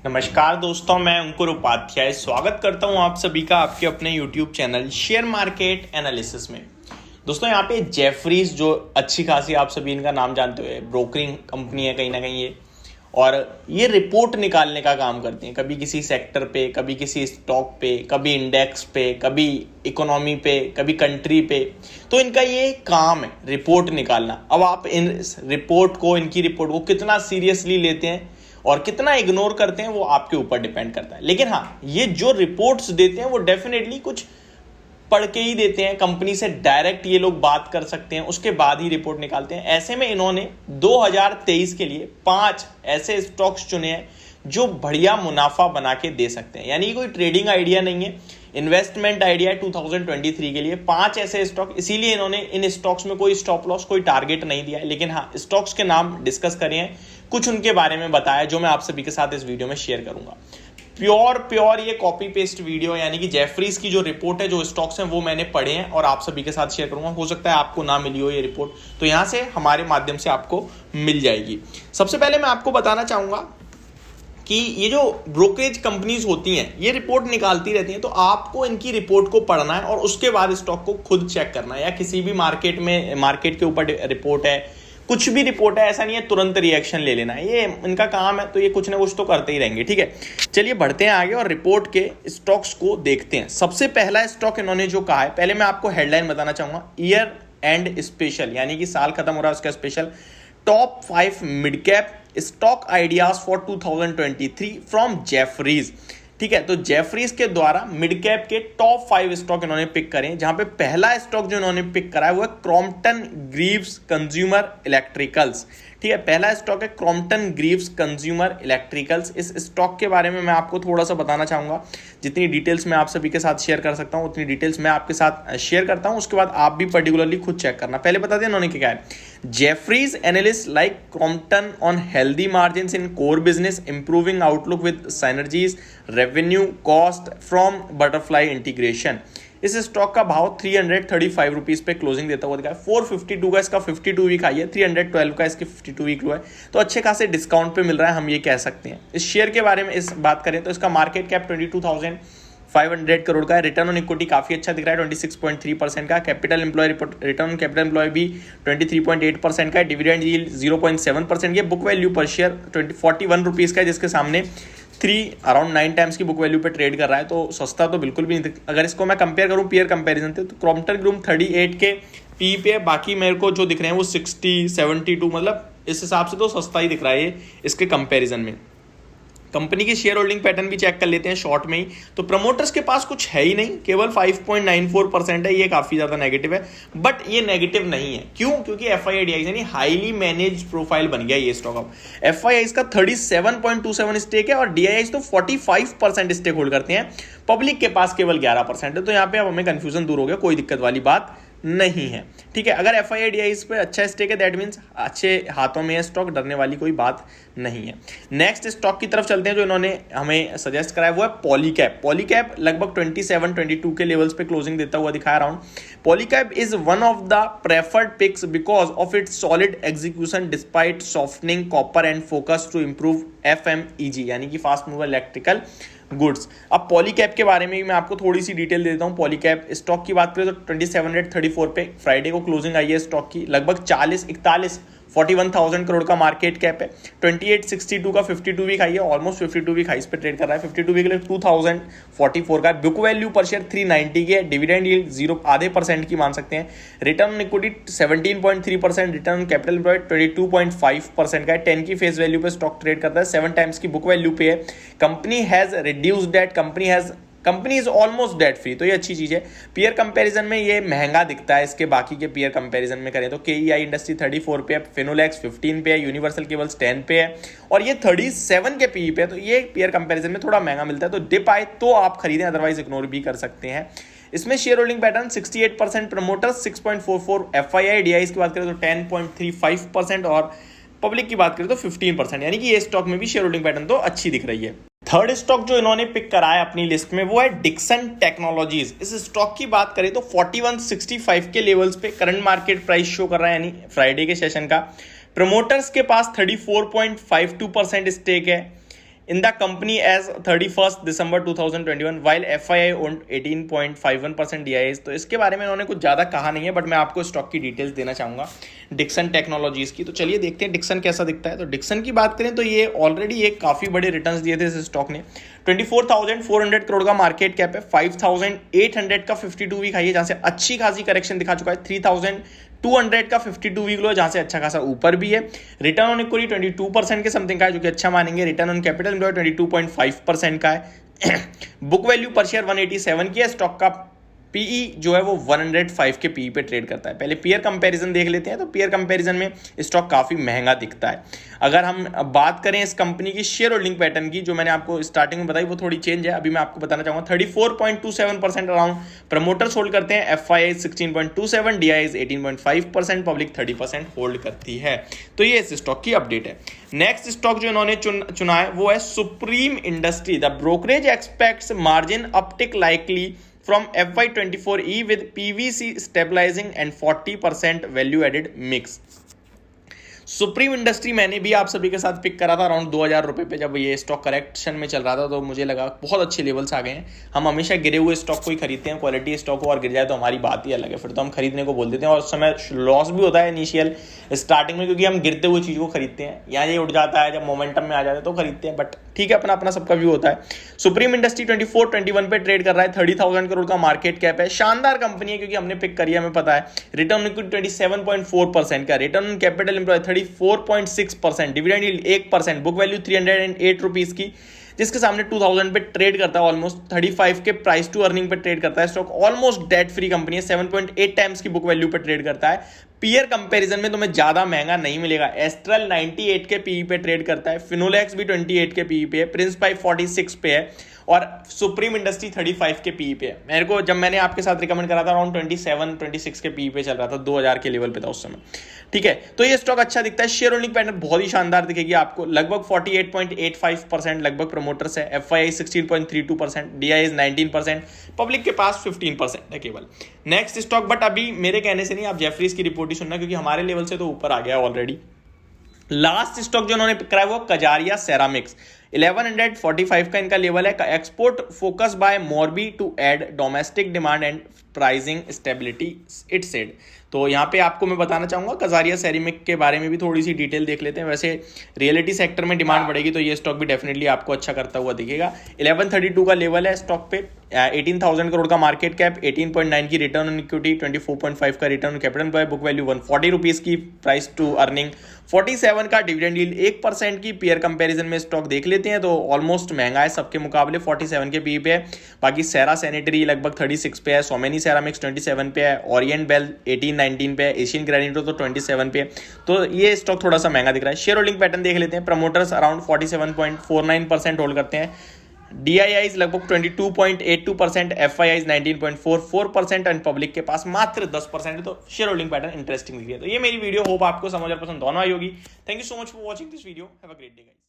नमस्कार दोस्तों, मैं अंकुर उपाध्याय स्वागत करता हूं आप सभी का आपके अपने YouTube channel share market analysis में। दोस्तों यहाँ पे जेफरीज जो अच्छी खासी आप सभी इनका नाम जानते हो, ब्रोकरिंग कंपनी है कहीं ना कहीं ये, और ये रिपोर्ट निकालने का काम करती हैं, कभी किसी सेक्टर पे, कभी किसी स्टॉक पे, कभी इंडेक्स पे, कभी इकोनॉमी पे, कभी कंट्री पे। तो इनका ये काम है रिपोर्ट निकालना। अब आप इनकी रिपोर्ट को कितना सीरियसली लेते हैं और कितना इग्नोर करते हैं वो आपके ऊपर डिपेंड करता है। लेकिन हाँ, ये जो रिपोर्ट्स देते हैं वो डेफिनेटली कुछ पढ़ के ही देते हैं, कंपनी से डायरेक्ट ये लोग बात कर सकते हैं, उसके बाद ही रिपोर्ट निकालते हैं। ऐसे में इन्होंने 2023 के लिए 5 ऐसे स्टॉक्स चुने हैं जो बढ़िया मुनाफा बना के दे सकते हैं। यानी कोई ट्रेडिंग आइडिया नहीं है, इन्वेस्टमेंट आइडिया है 2023 के लिए। 5 ऐसे स्टॉक, इसीलिए इन्होंने इन स्टॉक्स में कोई स्टॉप लॉस, कोई टारगेट नहीं दिया है। लेकिन हाँ, स्टॉक्स के नाम डिस्कस करे हैं, कुछ उनके बारे में बताया जो मैं आप सभी के साथ इस वीडियो में शेयर करूंगा। प्योर ये कॉपी पेस्ट वीडियो, यानी कि जेफरीज की जो रिपोर्ट है, जो स्टॉक्स हैं वो मैंने पढ़े हैं और आप सभी के साथ शेयर करूंगा। हो सकता है आपको ना मिली हो ये रिपोर्ट, तो यहां से हमारे माध्यम से आपको मिल जाएगी। सबसे पहले मैं आपको बताना चाहूंगा कि ये जो ब्रोकरेज कंपनीज होती हैं ये रिपोर्ट निकालती रहती हैं, तो आपको इनकी रिपोर्ट को पढ़ना है और उसके बाद स्टॉक को खुद चेक करना है। या किसी भी मार्केट के ऊपर रिपोर्ट है, कुछ भी रिपोर्ट है, ऐसा नहीं है तुरंत रिएक्शन ले लेना है, ये इनका काम है, तो ये कुछ ना कुछ तो करते ही रहेंगे। ठीक है, चलिए बढ़ते हैं आगे और रिपोर्ट के स्टॉक्स को देखते हैं। सबसे पहला स्टॉक इन्होंने जो कहा है, पहले मैं आपको हेडलाइन बताना चाहूंगा, ईयर एंड स्पेशल, यानी कि साल खत्म हो रहा है उसका special, top 5 mid cap stock ideas for 2023 from Jefferies. ठीक है, तो जेफरीज के द्वारा मिड कैप के टॉप 5 स्टॉक इन्होंने पिक करें, जहां पे पहला स्टॉक जो इन्होंने पिक करा है वो है क्रॉम्पटन ग्रीव्स कंज्यूमर इलेक्ट्रिकल्स। ठीक है, पहला स्टॉक है क्रॉम्पटन ग्रीव्स कंज्यूमर इलेक्ट्रिकल्स। इस स्टॉक के बारे में मैं आपको थोड़ा सा बताना चाहूंगा। जितनी डिटेल्स मैं आप सभी के साथ शेयर कर सकता हूं उतनी डिटेल्स मैं आपके साथ शेयर करता हूं, उसके बाद आप भी पर्टिकुलरली खुद चेक करना। पहले बता दें इन्होंने क्या है। Jefferies analyst like Crompton on healthy margins in core business, improving outlook with synergies, revenue, cost from butterfly integration. इस स्टॉक का भाव 335 रुपीज पे क्लोजिंग देता हुआ दिखा है। 452 का इसका 52 वीक हाई है, 312 का इसकी 52 वीक लो है, तो अच्छे खासे डिस्काउंट पे मिल रहा है, हम ये कह सकते हैं। इस शेयर के बारे में इस बात करें तो इसका मार्केट कैप 22,500 करोड़ का है। रिटर्न ऑन इक्विटी काफी अच्छा दिख रहा है, 26.3% का। Capital employ return on capital employ भी 23.8% का है। डिविडेंड यील्ड 0.7% की। Book value per share 41 rupees का है, जिसके सामने अराउंड 9 टाइम्स की बुक वैल्यू पे ट्रेड कर रहा है, तो सस्ता तो बिल्कुल भी नहीं। अगर इसको मैं कंपेयर करूं पीयर कंपैरिजन से, तो क्रॉम्पटन ग्रुप 38 के पी पे, बाकी मेरे को जो दिख रहे हैं वो 60, 72, मतलब इस हिसाब से तो सस्ता ही दिख रहा है ये इसके कंपैरिजन में। कंपनी की शेयर होल्डिंग पैटर्न भी चेक कर लेते हैं शॉर्ट में ही, तो प्रमोटर्स के पास कुछ है ही नहीं, केवल 5.94% है। ये काफी ज्यादा नेगेटिव है, बट ये नेगेटिव नहीं है। क्यों? क्योंकि एफआईआई यानी हाईली मैनेज प्रोफाइल बन गया ये स्टॉक। अब एफआईआई का 37.27 स्टेक है और डीआईआई तो 45% स्टेक होल्ड करते हैं। पब्लिक के पास केवल 11% है, तो यहाँ पे अब हमें कंफ्यूजन दूर हो गया, कोई दिक्कत वाली बात नहीं है। ठीक है, अगर एफआईआई पे अच्छा स्टेक है, दैट मींस अच्छे हाथों में है स्टॉक, डरने वाली कोई बात नहीं है। नेक्स्ट स्टॉक की तरफ चलते हैं जो इन्होंने हमें सजेस्ट करा है, वो है पॉलीकैब। पॉलीकैब लगभग 27-22 के लेवल्स पे क्लोजिंग देता हुआ दिखाया around. Polycab is one of the preferred picks because of its solid execution despite softening copper and focus to improve FMEG, यानी कि फास्ट मूवर इलेक्ट्रिकल गुड्स। अब पॉलीकैब के बारे में भी मैं आपको थोड़ी सी डिटेल देता हूं। पॉलीकैब स्टॉक की बात करें तो 2734 पे फ्राइडे को क्लोजिंग आई है स्टॉक की। लगभग 41,000 करोड़ का मार्केट कैप है। 2862 का 52 वीक हाई है, ऑलमोस्ट 52 वीक हाईस पे ट्रेड कर रहा है। 52 वीक के लिए 2044 का। बुक वैल्यू पर शेयर 390 की है। डिविडेंड यील्ड 0.5% की मान सकते हैं। Return on equity 17.3%, return on capital employed 22.5% का है। 10 की फेस वैल्यू पे स्टॉक ट्रेड करता है, 7 टाइम्स की बुक वैल्यू पे है। Company has reduced debt, company is almost debt free, तो ये अच्छी चीज है। पीयर कंपैरिजन में ये महंगा दिखता है, इसके बाकी के पीयर कंपैरिजन में करें तो केईआई इंडस्ट्री 34 पे है, फिनोलेक्स 15 पे है, यूनिवर्सल केबल्स 10 पे है और ये 37 के पी पे है, तो ये पीयर कंपैरिजन में थोड़ा महंगा मिलता है। तो डिप आए तो आप खरीदें, अदरवाइज इग्नोर भी कर सकते हैं। इसमें share holding pattern 68% promoters, 6.44 FII, DI की बात करें तो 10.35% और पब्लिक की बात करें तो 15%, यानी कि ये स्टॉक में भी शेयर होल्डिंग पैटर्न तो अच्छी दिख रही है। थर्ड स्टॉक जो इन्होंने पिक करा है अपनी लिस्ट में वो है डिक्सन टेक्नोलॉजीज। इस स्टॉक की बात करें तो 4165 के लेवल्स पे करंट मार्केट प्राइस शो कर रहा है, यानी फ्राइडे के सेशन का। प्रमोटर्स के पास 34.52% स्टेक है। in the company as 31st December 2021 while FII owned 18.51% DIAs। तो इसके बारे में इन्होंने कुछ ज़्यादा कहा नहीं है, बट मैं आपको स्टॉक की डिटेल्स देना चाहूँगा डिक्सन टेक्नोलॉजीज़ की। तो चलिए देखते हैं डिक्सन कैसा दिखता है। तो डिक्सन की बात करें तो ये ऑलरेडी एक काफ़ी बड़े रिटर्न्स दिए थे इस स्टॉक ने। 24,400 करोड़ का मार्केट कैप है, 5,800 का 52 वीक हाई है जहाँ से अच्छी खासी करेक्शन दिखा चुका है, 3,200 का 52 वीक लो है जहां से अच्छा खासा ऊपर भी है। रिटर्न ऑन इक्विटी 22% के समथिंग का है जो कि अच्छा मानेंगे। रिटर्न ऑन कैपिटल एम्प्लॉयड 22.5% का है। बुक वैल्यू पर शेयर 187 की है। स्टॉक का पीई जो है वो 105 के पीई पे ट्रेड करता है। पहले पीयर कंपैरिजन देख लेते हैं। तो पीयर कंपैरिजन में स्टॉक काफ़ी महंगा दिखता है। अगर हम बात करें इस कंपनी की शेयर होल्डिंग पैटर्न की, जो मैंने आपको स्टार्टिंग में बताई वो थोड़ी चेंज है। अभी मैं आपको बताना चाहूँगा 34.27% अराउंड प्रमोटर्स होल्ड करते हैं, FII 16.27, DIs 18.5%, पब्लिक 30% होल्ड करती है। तो ये इस स्टॉक की अपडेट है। नेक्स्ट स्टॉक जो इन्होंने चुना है वो है supreme industry. The brokerage aspects margin uptick likely from FY24E with PVC stabilizing and 40% value added mix। Supreme industry मैंने भी आप सभी के साथ पिक करा था अराउंड 2,000 रुपये पे, जब ये स्टॉक करेक्शन में चल रहा था। तो मुझे लगा बहुत अच्छे लेवल्स आ गए हैं। हम हमेशा गिरे हुए स्टॉक को ही खरीदते हैं, क्वालिटी स्टॉक हो और गिर जाए तो हमारी बात ही अलग है, फिर तो हम खरीदने को बोल देते हैं और उस समय लॉस भी होता है इनिशियल स्टार्टिंग में, क्योंकि हम गिरते हुए चीज़ को खरीदते हैं। यहाँ ये उठ जाता है, जब मोमेंटम में आ जाता है तो खरीदते हैं, बट ठीक है, अपना अपना सबका व्यू होता है। सुप्रीम इंडस्ट्री 24-21 पे ट्रेड कर रहा है, 30,000 करोड़ का मार्केट कैप है। शानदार कंपनी है क्योंकि हमने पिक करी है, हमें पता है। रिटर्न ऑन इक्विटी 27.4% का, return on capital employed 34.6%, dividend yield 1%, book value 308 rupees की, जिसके सामने 2000 पे ट्रेड करता है। ऑलमोस्ट 35 के प्राइस टू अर्निंग पे ट्रेड करता है। Stock almost debt free company है, 7.8 टाइम्स की बुक वैल्यू पे ट्रेड करता है। पीयर कंपैरिजन में तुम्हें ज्यादा महंगा नहीं मिलेगा। एस्ट्रल 98 के पीई पे ट्रेड करता है, फिनोलेक्स भी 28 के पीई पे है, प्रिंस पाइप 46 पे है और सुप्रीम इंडस्ट्री 35 के पीई पे है। मेरे को जब मैंने आपके साथ रिकमेंड करा था अराउंड 27-26 के पीई पे चल रहा था, 2000 के लेवल पे था उस समय। ठीक है, तो ये स्टॉक अच्छा दिखता है। शेयर होल्डिंग पैटर्न बहुत ही शानदार दिखेगी आपको। लगभग 48.85% लगभग प्रमोटर्स है, FII 16.32%, DIs 19%, पब्लिक के पास 15% है केवल। नेक्स्ट स्टॉक, बट अभी मेरे कहने से नहीं, आप जेफरीज की रिपोर्ट ही सुनना क्योंकि हमारे लेवल से तो ऊपर आ गया ऑलरेडी। लास्ट स्टॉक जो उन्होंने कराया वो कजारिया सेरामिक्स, 1145 का इनका लेवल है। Export focus by Morbi to add domestic demand and pricing stability it said. तो यहाँ पे आपको मैं बताना चाहूंगा कजारिया सेरामिक के बारे में भी थोड़ी सी डिटेल देख लेते हैं। वैसे रियलिटी सेक्टर में डिमांड बढ़ेगी तो ये स्टॉक भी डेफिनेटली आपको अच्छा करता हुआ दिखेगा। 1132 का लेवल है स्टॉक पे, 18,000 करोड़ का मार्केट कैप, 18.9 की रिटर्न ऑन इक्विटी, 24.5 का return on capital employed, book value 140 rupees की, प्राइस टू अर्निंग 47 का, डिविडेंड यील्ड 1% की। पीयर कंपैरिजन में स्टॉक देख लेते हैं तो ऑलमोस्ट महंगा है सबके मुकाबले, 47 के पी पे है। बाकी सेरा सैनिटरी लगभग 36 पे है, सोमेनी सेरामिक्स 27 पे है, ओरिएंट बेल 18-19 पे है, एशियन ग्रेनिटो तो 27 पे है। तो ये स्टॉक थोड़ा सा महंगा दिख रहा है। शेयर होल्डिंग पैटर्न देख लेते हैं। प्रमोटर्स अराउंड 47.49% होल्ड करते हैं, DIIs लगभग 22.82%, FIIs 19.44% एंड पब्लिक के पास मात्र 10% है। तो शेयर होल्डिंग पैटर्न इंटरेस्टिंग दिख रही है। तो ये मेरी वीडियो, होप आपको समझ और पसंद दोनों आई होगी। Thank you so much for watching this video. Have a great day guys.